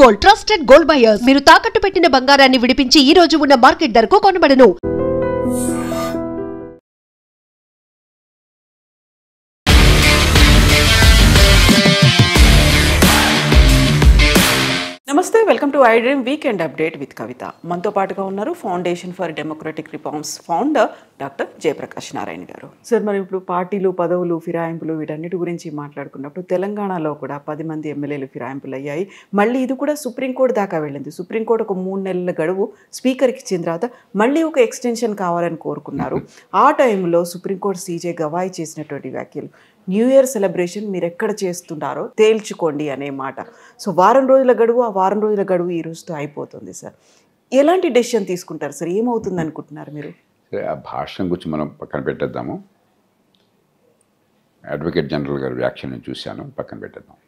Gold, trusted gold buyers. మీరు తాకట్టు పెట్టిన బంగారాన్ని విడిపించి ఈ రోజు ఉన్న మార్కెట్ ధరకు కొనబడను. నమస్తే, welcome to I dream weekend update with Kavitha. మనతో పాటుగా ఉన్నారు foundation for democratic reforms founder doctor Jayaprakash Narayana garu. Sir, మరి ఇప్పుడు పార్టీలు, పదవులు, ఫిరాయింపులు వీటన్నిటి గురించి మాట్లాడుకున్నప్పుడు తెలంగాణలో కూడా 10 మంది ఎమ్మెల్యేలు ఫిరాయింపులు అయ్యాయి. మళ్ళీ ఇది కూడా సుప్రీంకోర్టు దాకా వెళ్ళింది. సుప్రీంకోర్టు ఒక 3 నెలల గడువు స్పీకర్కి ఇచ్చిన తర్వాత మళ్ళీ ఒక ఎక్స్టెన్షన్ కావాలని కోరుకున్నారు. ఆ టైంలో సుప్రీంకోర్టు సీజే గవాయి చేసినటువంటి వ్యాఖ్యలు, న్యూ ఇయర్ సెలబ్రేషన్ మీరు ఎక్కడ చేస్తున్నారో తేల్చుకోండి అనే మాట. సో వారం రోజుల గడువు, ఆ వారం రోజుల గడువు ఈ రోజుతో అయిపోతుంది. సార్, ఎలాంటి డెసిషన్ తీసుకుంటారు సార్? ఏమవుతుంది అనుకుంటున్నారు మీరు? ఆ భాషను గురించి మనం పక్కన పెట్టేద్దాము. అడ్వకేట్ జనరల్ గారి వ్యాఖ్యను చూశాను, పక్కన పెట్టేద్దాం.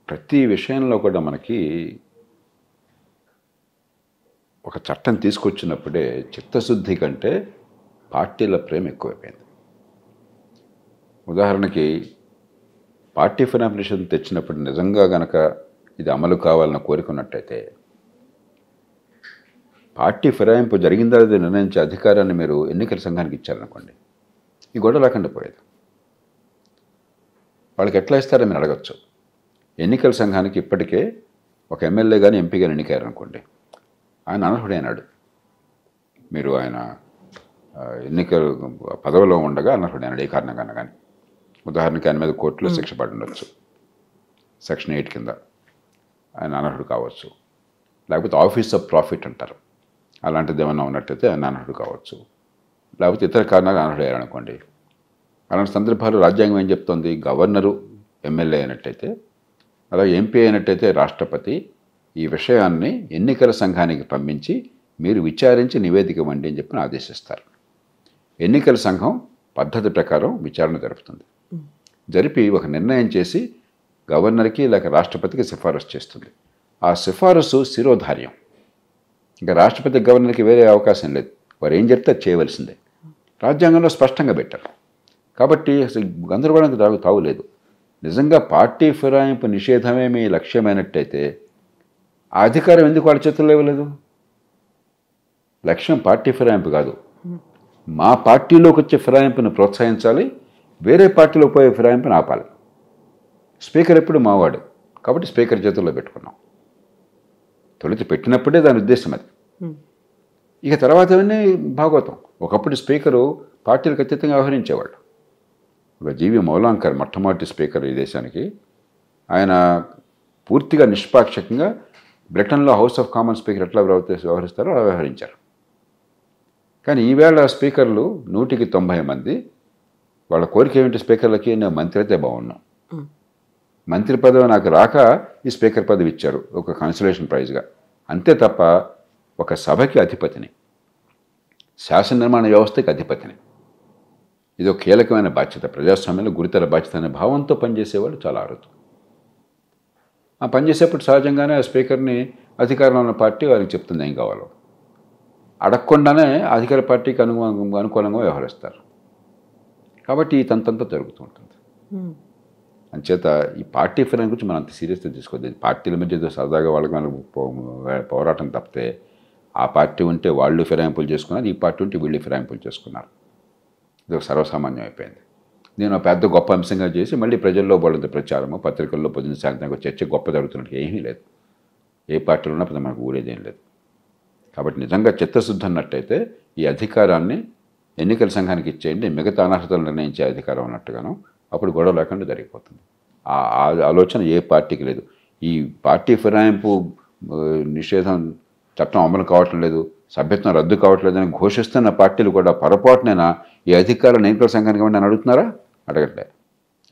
ప్రతి విషయంలో కూడా మనకి ఒక చట్టం తీసుకొచ్చినప్పుడే చిత్తశుద్ధి కంటే పార్టీల ప్రేమ ఎక్కువైపోయింది. ఉదాహరణకి పార్టీ ఫినామినేషన్ తెచ్చినప్పుడు నిజంగా గనక ఇది అమలు కావాలని కోరుకున్నట్టయితే పార్టీ ఫిరాయింపు జరిగిందా లేదా నిర్ణయించే అధికారాన్ని మీరు ఎన్నికల సంఘానికి ఇచ్చారనుకోండి, ఈ గొడవ లేకుండా పోయేది. వాళ్ళకి ఎట్లా ఇస్తారో మీరు అడగచ్చు. ఎన్నికల సంఘానికి ఇప్పటికే ఒక ఎమ్మెల్యే కానీ ఎంపీ కానీ ఎన్నికయ్యారనుకోండి, ఆయన అనర్హుడైనాడు. మీరు ఆయన ఎన్నికల పదవిలో ఉండగా అనర్హుడైనాడు ఏ కారణంగా కానీ. ఉదాహరణకి ఆయన మీద కోర్టులో శిక్ష పడి ఉండొచ్చు, సెక్షన్ 8 కింద ఆయన అనర్హుడు కావచ్చు. లేకపోతే ఆఫీస్ ఆఫ్ ప్రాఫిట్ అంటారు, అలాంటిది ఏమన్నా ఉన్నట్టయితే ఆయన అనర్హుడు కావచ్చు. లేకపోతే ఇతర కారణాలు అనర్హుడయ్యారనుకోండి. అలాంటి సందర్భాలు రాజ్యాంగం ఏం చెప్తోంది? గవర్నరు ఎమ్మెల్యే అయినట్టయితే, అలాగే ఎంపీ అయినట్టయితే రాష్ట్రపతి ఈ విషయాన్ని ఎన్నికల సంఘానికి పంపించి మీరు విచారించి నివేదిక ఇవ్వండి అని చెప్పి ఆదేశిస్తారు. ఎన్నికల సంఘం పద్ధతి ప్రకారం విచారణ జరుపుతుంది. జరిపి ఒక నిర్ణయం చేసి గవర్నర్కి లేక రాష్ట్రపతికి సిఫారసు చేస్తుంది. ఆ సిఫారసు శిరోధార్యం. ఇంకా రాష్ట్రపతి గవర్నర్కి వేరే అవకాశం లేదు. వారు ఏం చెప్తే చేయవలసిందే. రాజ్యాంగంలో స్పష్టంగా పెట్టారు. కాబట్టి అసలు గందరగోళానికి తావులేదు. నిజంగా పార్టీ ఫిరాయింపు నిషేధమే మీ లక్ష్యమైనట్టయితే ఆ అధికారం ఎందుకు వాళ్ళ చేతుల్లో ఇవ్వలేదు? లక్ష్యం పార్టీ ఫిరాయింపు కాదు, మా పార్టీలోకి వచ్చే ఫిరాయింపును ప్రోత్సహించాలి, వేరే పార్టీలో పోయే ఫిరాయింపును ఆపాలి. స్పీకర్ ఎప్పుడు మావాడు కాబట్టి స్పీకర్ చేతుల్లో పెట్టుకున్నాం. తొలిచి పెట్టినప్పుడే దాని ఉద్దేశం అది. ఇక తర్వాత అవన్నీ భాగవతం. ఒకప్పుడు స్పీకరు పార్టీలకు అతీతంగా వ్యవహరించేవాడు. ఒక జీవి మౌలాంకర్ మొట్టమొదటి స్పీకర్ ఈ దేశానికి. ఆయన పూర్తిగా నిష్పాక్షికంగా బ్రిటన్లో హౌస్ ఆఫ్ కామన్ స్పీకర్ ఎట్లా వ్యవహరిస్తారో అలా వ్యవహరించారు. కానీ ఈవేళ స్పీకర్లు 100కి 90 మంది వాళ్ళ కోరిక ఏమిటి? స్పీకర్లకి నేను మంత్రి అయితే బాగున్నాం, మంత్రి పదవి నాకు రాక ఈ స్పీకర్ పదవి ఇచ్చారు ఒక కన్సలేషన్ ప్రైజ్గా, అంతే తప్ప ఒక సభకి అధిపతిని, శాసన నిర్మాణ వ్యవస్థకి అధిపతిని. ఇది ఒక కీలకమైన బాధ్యత. ప్రజాస్వామ్యంలో గురుతర బాధ్యత అనే భావంతో పనిచేసేవాళ్ళు చాలా అరుదు. ఆ పనిచేసేప్పుడు సహజంగానే ఆ స్పీకర్ని అధికారంలో ఉన్న పార్టీ వారికి చెప్తుంది ఏం కావాలో. అడగకుండానే అధికార పార్టీకి అనుకూలంగా వ్యవహరిస్తారు. కాబట్టి ఈ తంతంతా జరుగుతూ ఉంటుంది. అంచేత ఈ పార్టీ ఫిరాయింపు గురించి మనం అంత సీరియస్గా తీసుకోవద్దు. పార్టీల మధ్య ఏదో సరదాగా వాళ్ళకి పోరాటం తప్పితే ఆ పార్టీ ఉంటే వాళ్ళు ఫిరాయింపులు చేసుకున్నారు, ఈ పార్టీ ఉంటే వీళ్ళు ఫిరాయింపులు చేసుకున్నారు. ఇది ఒక సర్వసామాన్యం అయిపోయింది. నేను పెద్ద గొప్ప అంశంగా చేసి మళ్ళీ ప్రజల్లో పడిన ప్రచారము, పత్రికల్లో పొద్దున్న సాయంత్రం చర్చ గొప్ప జరుగుతున్నట్టు ఏమీ లేదు. ఏ పార్టీలో ఉన్నా పెద్ద మనకు ఊరేదేం లేదు. కాబట్టి నిజంగా చిత్తశుద్ధి అన్నట్టయితే ఈ అధికారాన్ని ఎన్నికల సంఘానికి ఇచ్చేయండి, మిగతా అనర్హతలు నిర్ణయించే అధికారం అన్నట్టుగాను, అప్పుడు గొడవ లేకుండా జరిగిపోతుంది. ఆ ఆలోచన ఏ పార్టీకి లేదు. ఈ పార్టీ ఫిరాయింపు నిషేధం చట్టం అమలు కావటం లేదు, సభ్యత్వం రద్దు కావట్లేదని ఘోషిస్తున్న పార్టీలు కూడా పొరపాటునైనా ఈ అధికారాన్ని ఎన్నికల సంఘానికి ఇవ్వండి అని అడుగుతున్నారా? అడగట్లేదు.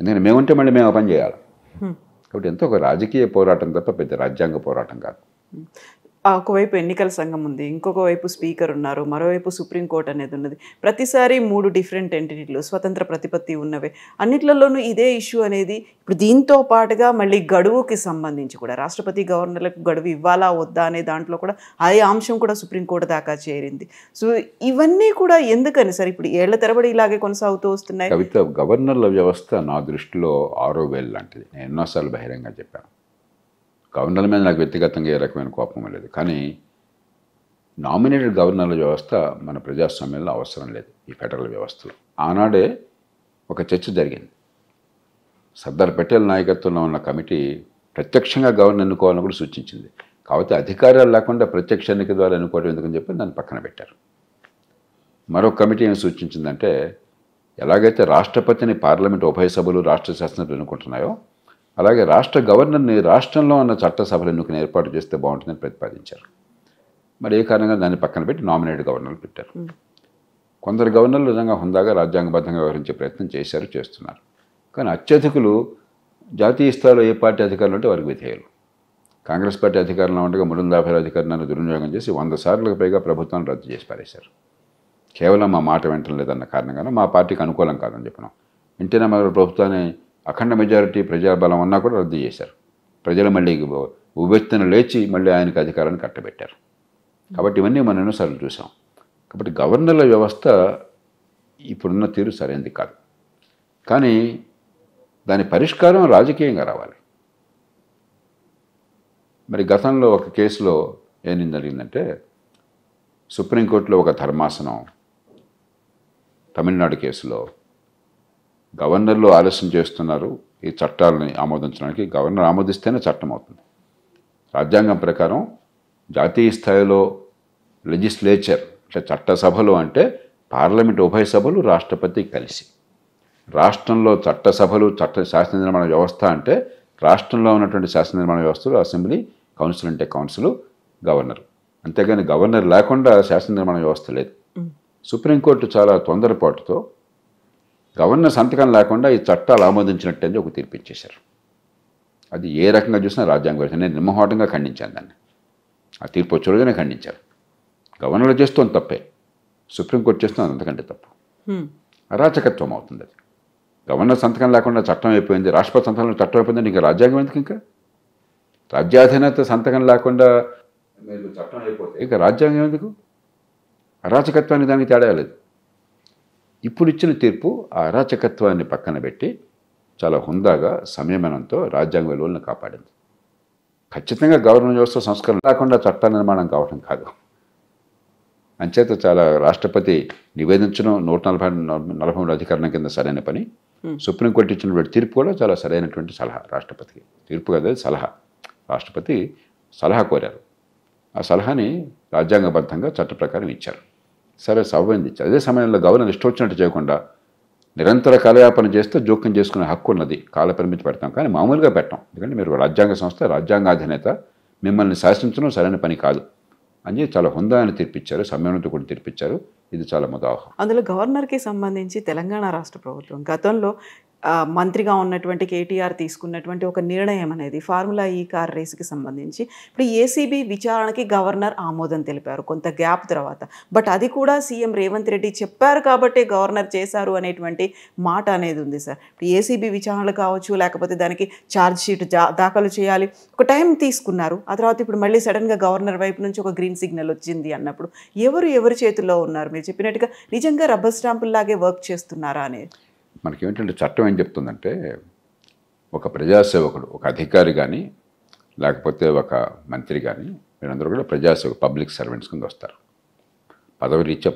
ఎందుకంటే మేముంటే మళ్ళీ మేము ఆ పని చేయాలి. కాబట్టి ఎంతో ఒక రాజకీయ పోరాటం తప్ప పెద్ద రాజ్యాంగ పోరాటం కాదు. ఒకవైపు ఎన్నికల సంఘం ఉంది, ఇంకొక వైపు స్పీకర్ ఉన్నారు, మరోవైపు సుప్రీంకోర్టు అనేది ఉన్నది. ప్రతిసారి 3 డిఫరెంట్ ఎంటిటీలు, స్వతంత్ర ప్రతిపత్తి ఉన్నవే. అన్నిట్లలోనూ ఇదే ఇష్యూ అనేది ఇప్పుడు దీంతో పాటుగా మళ్ళీ గడువుకి సంబంధించి కూడా రాష్ట్రపతి గవర్నర్లకు గడువు ఇవ్వాలా వద్దా అనే దాంట్లో కూడా అదే అంశం కూడా సుప్రీంకోర్టు దాకా చేరింది. సో ఇవన్నీ కూడా ఎందుకని సార్ ఇప్పుడు ఏళ్ల తరబడి ఇలాగే కొనసాగుతూ వస్తున్నాయి? కవిత, గవర్నర్ల వ్యవస్థ నా దృష్టిలో 6వ వేలు లాంటిది. నేను ఎన్నోసార్లు బహిరంగంగా చెప్పాను. గవర్నర్ల మీద నాకు వ్యక్తిగతంగా ఏ రకమైన కోపం లేదు. కానీ నామినేటెడ్ గవర్నర్ల వ్యవస్థ మన ప్రజాస్వామ్యంలో అవసరం లేదు ఈ ఫెడరల్ వ్యవస్థలో. ఆనాడే ఒక చర్చ జరిగింది. సర్దార్ పటేల్ నాయకత్వంలో ఉన్న కమిటీ ప్రత్యక్షంగా గవర్నర్ ఎన్నుకోవాలని కూడా సూచించింది. కాబట్టి అధికారాలు లేకుండా ప్రత్యక్ష ఎన్నిక ద్వారా ఎన్నుకోవడం ఎందుకని చెప్పి దాన్ని పక్కన పెట్టారు. మరో కమిటీ ఏం సూచించిందంటే, ఎలాగైతే రాష్ట్రపతిని పార్లమెంట్ ఉభయ సభలు రాష్ట్ర శాసనసభలు ఎన్నుకుంటున్నాయో అలాగే రాష్ట్ర గవర్నర్ని రాష్ట్రంలో ఉన్న చట్టసభలు ఎన్నుకుని ఏర్పాటు చేస్తే బాగుంటుందని ప్రతిపాదించారు. మరి ఏ కారణంగా దాన్ని పక్కన పెట్టి నామినేటెడ్ గవర్నర్లు పెట్టారు. కొందరు గవర్నర్లు నిజంగా హుందాగా రాజ్యాంగబద్ధంగా వ్యవహరించే ప్రయత్నం చేస్తున్నారు. కానీ అత్యధికులు జాతీయ స్థాయిలో ఏ పార్టీ అధికారులు ఉంటే వారికి విధేయులు. కాంగ్రెస్ పార్టీ అధికారంలో ఉండగా 350 అధికారులను దుర్వినియోగం చేసి 100 సార్లకు పైగా ప్రభుత్వాన్ని రద్దు చేసి పారేశారు. కేవలం మా మాట వెంటనే లేదన్న కారణంగానే మా పార్టీకి అనుకూలం కాదని చెప్పినాం. ఎన్టీ రామారావు ప్రభుత్వాన్ని అఖండ మెజారిటీ ప్రజాబలం ఉన్నా కూడా రద్దు చేశారు. ప్రజలు మళ్ళీ ఉవ్వెత్తున లేచి మళ్ళీ ఆయనకు అధికారాన్ని కట్టబెట్టారు. కాబట్టి ఇవన్నీ మనం ఎన్నోసార్లు చూసాం. కాబట్టి గవర్నర్ల వ్యవస్థ ఇప్పుడున్న తీరు సరైనది కాదు. కానీ దాని పరిష్కారం రాజకీయంగా రావాలి. మరి గతంలో ఒక కేసులో ఏం జరిగిందంటే, సుప్రీంకోర్టులో ఒక ధర్మాసనం తమిళనాడు కేసులో గవర్నర్లు ఆలస్యం చేస్తున్నారు ఈ చట్టాలని ఆమోదించడానికి, గవర్నర్ ఆమోదిస్తేనే చట్టం అవుతుంది. రాజ్యాంగం ప్రకారం జాతీయ స్థాయిలో లెజిస్లేచర్ అంటే చట్టసభలు అంటే పార్లమెంట్ ఉభయ సభలు రాష్ట్రపతి కలిసి, రాష్ట్రంలో చట్టసభలు శాసన నిర్మాణ వ్యవస్థ అంటే రాష్ట్రంలో ఉన్నటువంటి శాసన నిర్మాణ వ్యవస్థలు అసెంబ్లీ, కౌన్సిల్ అంటే కౌన్సిల్, గవర్నర్. అంతేగాని గవర్నర్ లేకుండా శాసన నిర్మాణ వ్యవస్థ లేదు. సుప్రీంకోర్టు చాలా తొందరపాటుతో గవర్నర్ సంతకం లేకుండా ఈ చట్టాలు ఆమోదించినట్టు ఒక తీర్పు ఇచ్చేశారు. అది ఏ రకంగా చూసినా రాజ్యాంగ విరుద్ధం. నేను నిర్మోహటంగా ఖండించాను దాన్ని. ఆ తీర్పు వచ్చే రోజునే ఖండించారు. గవర్నర్లు చేస్తోంది తప్పే, సుప్రీంకోర్టు చేస్తుంది అంతకంటే తప్పు. అరాచకత్వం అవుతుంది అది. గవర్నర్ సంతకం లేకుండా చట్టం అయిపోయింది, రాష్ట్రపతి సంతకంలో చట్టం అయిపోయింది, ఇంకా రాజ్యాంగం ఎందుకు? ఇంకా రాజ్యాధినేత సంతకం లేకుండా మీరు చట్టం అయిపోతే ఇక రాజ్యాంగం ఎందుకు? అరాచకత్వానికి దానికి తేడా లేదు. ఇప్పుడు ఇచ్చిన తీర్పు ఆ అరాచకత్వాన్ని పక్కన పెట్టి చాలా హుందాగా సంయమనంతో రాజ్యాంగ విలువలను కాపాడింది. ఖచ్చితంగా గవర్నర్ వ్యవస్థ సంస్కరణ లేకుండా చట్ట నిర్మాణం కావడం కాదు. అంచేత చాలా రాష్ట్రపతి నివేదించడం 143 అధికారం కింద సరైన పని. సుప్రీంకోర్టు ఇచ్చినటువంటి తీర్పు కూడా చాలా సరైనటువంటి సలహా రాష్ట్రపతికి. తీర్పు కదా, సలహా. రాష్ట్రపతి సలహా కోరారు. ఆ సలహాని రాజ్యాంగబద్ధంగా చట్ట ప్రకారం ఇచ్చారు. సరే, సవ్యంది ఇచ్చారు. అదే సమయంలో గవర్నర్ ఇష్టం వచ్చినట్టు చేయకుండా నిరంతర కాలయాపన చేస్తే జోక్యం చేసుకునే హక్కు ఉన్నది. కాలపరిమితి పెడతాం, కానీ మామూలుగా పెట్టాం. ఎందుకంటే మీరు రాజ్యాంగ సంస్థ, రాజ్యాంగాధినేత, మిమ్మల్ని శాసించడం సరైన పని కాదు అని చాలా హుందా అని తీర్పిచ్చారు. సంయమనంతో కూడా తీర్పిచ్చారు. ఇది చాలా ముదావహం. అందులో గవర్నర్కి సంబంధించి తెలంగాణ రాష్ట్ర ప్రభుత్వం గతంలో మంత్రిగా ఉన్నటువంటి కేటీఆర్ తీసుకున్నటువంటి ఒక నిర్ణయం అనేది ఫార్ములా ఈ కార్ రేసుకి సంబంధించి ఇప్పుడు ఏసీబీ విచారణకి గవర్నర్ ఆమోదం తెలిపారు కొంత గ్యాప్ తర్వాత. బట్ అది కూడా సీఎం రేవంత్ రెడ్డి చెప్పారు కాబట్టి గవర్నర్ చేశారు అనేటువంటి మాట అనేది ఉంది సార్. ఇప్పుడు ఏసీబీ విచారణలు కావచ్చు, లేకపోతే దానికి ఛార్జ్ షీట్ దాఖలు చేయాలి, ఒక టైం తీసుకున్నారు. ఆ తర్వాత ఇప్పుడు మళ్ళీ సడన్గా గవర్నర్ వైపు నుంచి ఒక గ్రీన్ సిగ్నల్ వచ్చింది అన్నప్పుడు ఎవరి చేతుల్లో ఉన్నారు? మీరు చెప్పినట్టుగా నిజంగా రబ్బర్ స్టాంపుల్లాగే వర్క్ చేస్తున్నారా అనేది మనకేంటంటే చట్టం ఏం చెప్తుందంటే, ఒక ప్రజాసేవకుడు, ఒక అధికారి కానీ లేకపోతే ఒక మంత్రి కానీ వీరందరూ కూడా ప్రజాసేవకు పబ్లిక్ సర్వెంట్స్ కింద వస్తారు. పదవి రీత్యా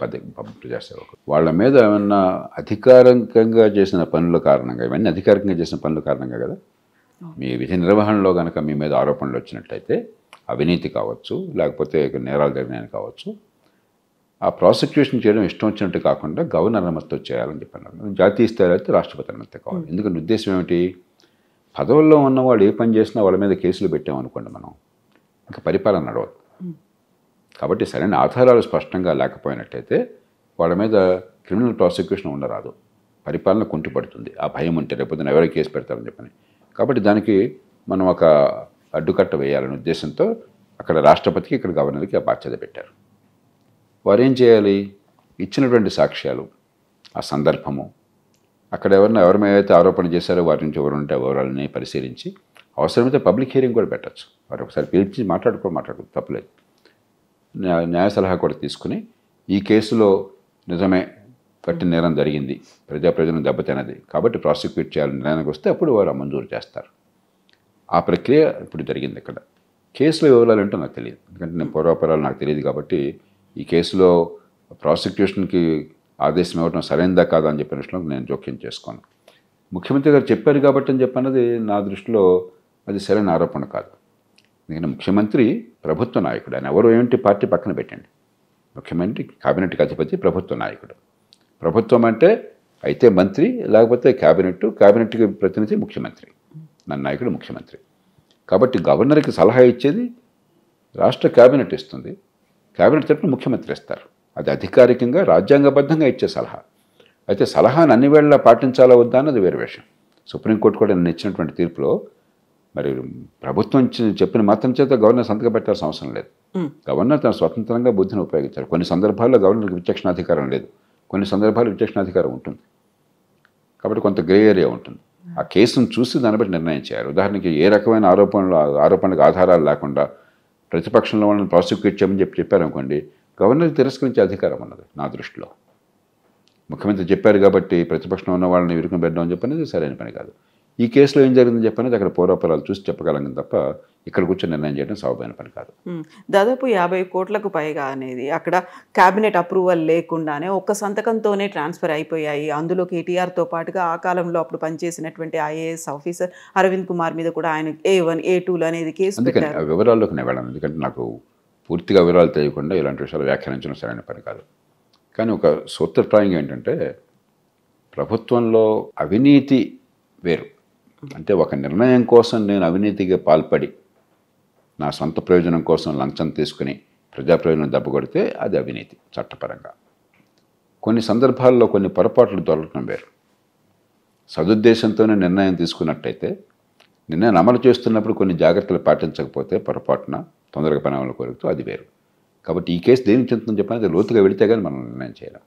ప్రజాసేవకుడు. వాళ్ళ మీద ఏమన్నా అధికారికంగా చేసిన పనుల కారణంగా, ఇవన్నీ అధికారికంగా చేసిన పనుల కారణంగా కదా, మీ విధి నిర్వహణలో కనుక మీ మీద ఆరోపణలు వచ్చినట్టయితే అవినీతి కావచ్చు, లేకపోతే నేరాలు జరిగినాయని కావచ్చు, ఆ ప్రాసిక్యూషన్ చేయడం ఇష్టం వచ్చినట్టు కాకుండా గవర్నర్ అనుమతితో చేయాలని చెప్పన్నారు. జాతీయ స్థాయిలో అయితే రాష్ట్రపతి అనుమతి కావాలి. ఎందుకంటే ఉద్దేశం ఏమిటి? పదవుల్లో ఉన్నవాడు ఏ పని చేసినా వాళ్ళ మీద కేసులు పెట్టామనుకోండి, మనం ఇంకా పరిపాలన నడవదు. కాబట్టి సరైన ఆధారాలు స్పష్టంగా లేకపోయినట్టయితే వాళ్ళ మీద క్రిమినల్ ప్రాసిక్యూషన్ ఉండరాదు, పరిపాలన కుంటుపడుతుంది. ఆ భయం ఉంటే రేపు ఎవరో కేసు పెడతారని చెప్పని. కాబట్టి దానికి మనం ఒక అడ్డుకట్ట వేయాలనే ఉద్దేశంతో అక్కడ రాష్ట్రపతికి, ఇక్కడ గవర్నర్కి ఆ బాధ్యత పెట్టారు. వారు ఏం చేయాలి? ఇచ్చినటువంటి సాక్ష్యాలు, ఆ సందర్భము, అక్కడ ఎవరి మీద అయితే ఆరోపణ చేశారో వారి నుంచి ఎవరు ఉంటే వివరాలని పరిశీలించి అవసరమైతే పబ్లిక్ హియరింగ్ కూడా పెట్టచ్చు. వారు ఒకసారి పిలిచి మాట్లాడుకో తప్పలేదు. న్యాయ సలహా కూడా తీసుకుని ఈ కేసులో నిజమే కట్టిన నేరం జరిగింది, ప్రజలను దెబ్బతినది కాబట్టి ప్రాసిక్యూట్ చేయాలని నిర్ణయానికి వస్తే అప్పుడు వారు మంజూరు చేస్తారు. ఆ ప్రక్రియ ఇప్పుడు జరిగింది ఇక్కడ. కేసులో వివరాలు ఏంటో నాకు తెలియదు, ఎందుకంటే నేను పూర్వాపరాలు నాకు తెలియదు. కాబట్టి ఈ కేసులో ప్రాసిక్యూషన్కి ఆదేశం ఇవ్వడం సరైనదా కాదా అని చెప్పిన విషయంలో నేను జోక్యం చేసుకోను. ముఖ్యమంత్రి గారు చెప్పారు కాబట్టి అని చెప్పన్నది నా దృష్టిలో అది సరైన ఆరోపణ కాదు. ఎందుకంటే ముఖ్యమంత్రి ప్రభుత్వ నాయకుడు, ఆయన ఎవరు ఏంటి పార్టీ పక్కన పెట్టండి. ముఖ్యమంత్రి కేబినెట్కి అధిపతి, ప్రభుత్వ నాయకుడు. ప్రభుత్వం అంటే అయితే మంత్రి, లేకపోతే కేబినెట్కి ప్రతినిధి ముఖ్యమంత్రి, నా నాయకుడు ముఖ్యమంత్రి. కాబట్టి గవర్నర్కి సలహా ఇచ్చేది రాష్ట్ర కేబినెట్ ఇస్తుంది, కేబినెట్ తరపున ముఖ్యమంత్రి ఇస్తారు. అది అధికారికంగా రాజ్యాంగబద్ధంగా ఇచ్చే సలహా. అయితే సలహాను అన్ని వేళలా పాటించాలా వద్దా అన్నది వేరే విషయం. సుప్రీంకోర్టు కూడా నిన్న ఇచ్చినటువంటి తీర్పులో మరి ప్రభుత్వం చెప్పిన మాత్రం చేత గవర్నర్ సంతకం పెట్టాల్సిన అవసరం లేదు. గవర్నర్ తన స్వతంత్రంగా బుద్ధిని ఉపయోగించారు. కొన్ని సందర్భాల్లో గవర్నర్కి విచక్షణాధికారం లేదు, కొన్ని సందర్భాల్లో విచక్షణాధికారం ఉంటుంది. కాబట్టి కొంత గ్రే ఏరియా ఉంటుంది. ఆ కేసును చూసి దాన్ని బట్టి నిర్ణయం చేయాలి. ఉదాహరణకి ఏ రకమైన ఆరోపణలకు ఆధారాలు లేకుండా ప్రతిపక్షంలో వాళ్ళని ప్రాసిక్యూట్ చేయమని చెప్పారనుకోండి, గవర్నర్కి తిరస్కరించే అధికారం ఉన్నది నా దృష్టిలో. ముఖ్యమంత్రి చెప్పారు కాబట్టి ప్రతిపక్షంలో ఉన్న వాళ్ళని ఇరుకుని పెట్టడం అని చెప్పనేది సరైన పని కాదు. ఈ కేసులో ఏం జరిగిందని చెప్పనేది అక్కడ పూర్వాపరాలు చూసి చెప్పగలం తప్ప ఇక్కడ కూర్చొని నిర్ణయం చేయడం సౌబైన పని కాదు. దాదాపు 50 కోట్లకు పైగా అనేది అక్కడ కేబినెట్ అప్రూవల్ లేకుండానే ఒక్క సంతకంతోనే ట్రాన్స్ఫర్ అయిపోయాయి. అందులో కేటీఆర్తో పాటుగా ఆ కాలంలో అప్పుడు పనిచేసినటువంటి ఐఏఎస్ ఆఫీసర్ అరవింద్ కుమార్ మీద కూడా ఆయన A1, A2 అనేది కేసు అందుకని పెట్టారు. ఆ వివరాల్లోకి నేను వెళ్ళాను, ఎందుకంటే నాకు పూర్తిగా వివరాలు తెలియకుండా ఇలాంటి విషయాలు వ్యాఖ్యానించడం సరైన పని కాదు. కానీ ఒక సూత్రప్రాయంగా ఏంటంటే, ప్రభుత్వంలో అవినీతి వేరు. అంటే ఒక నిర్ణయం కోసం నేను అవినీతిగా పాల్పడి నా సొంత ప్రయోజనం కోసం లంచం తీసుకుని ప్రజా ప్రయోజనం దెబ్బకొడితే అది అవినీతి చట్టపరంగా. కొన్ని సందర్భాల్లో కొన్ని పొరపాట్లు దొరకడం వేరు. సదుద్దేశంతోనే నిర్ణయం తీసుకున్నట్టయితే నిర్ణయం అమలు చేస్తున్నప్పుడు కొన్ని జాగ్రత్తలు పాటించకపోతే పొరపాటున తొందరగా పని అమలు కోరుతూ అది వేరు. కాబట్టి ఈ కేసు దేనికి చెందుతుందని చెప్పనేది లోతుగా వెళితే కానీ మనం నిర్ణయం చేయాలి.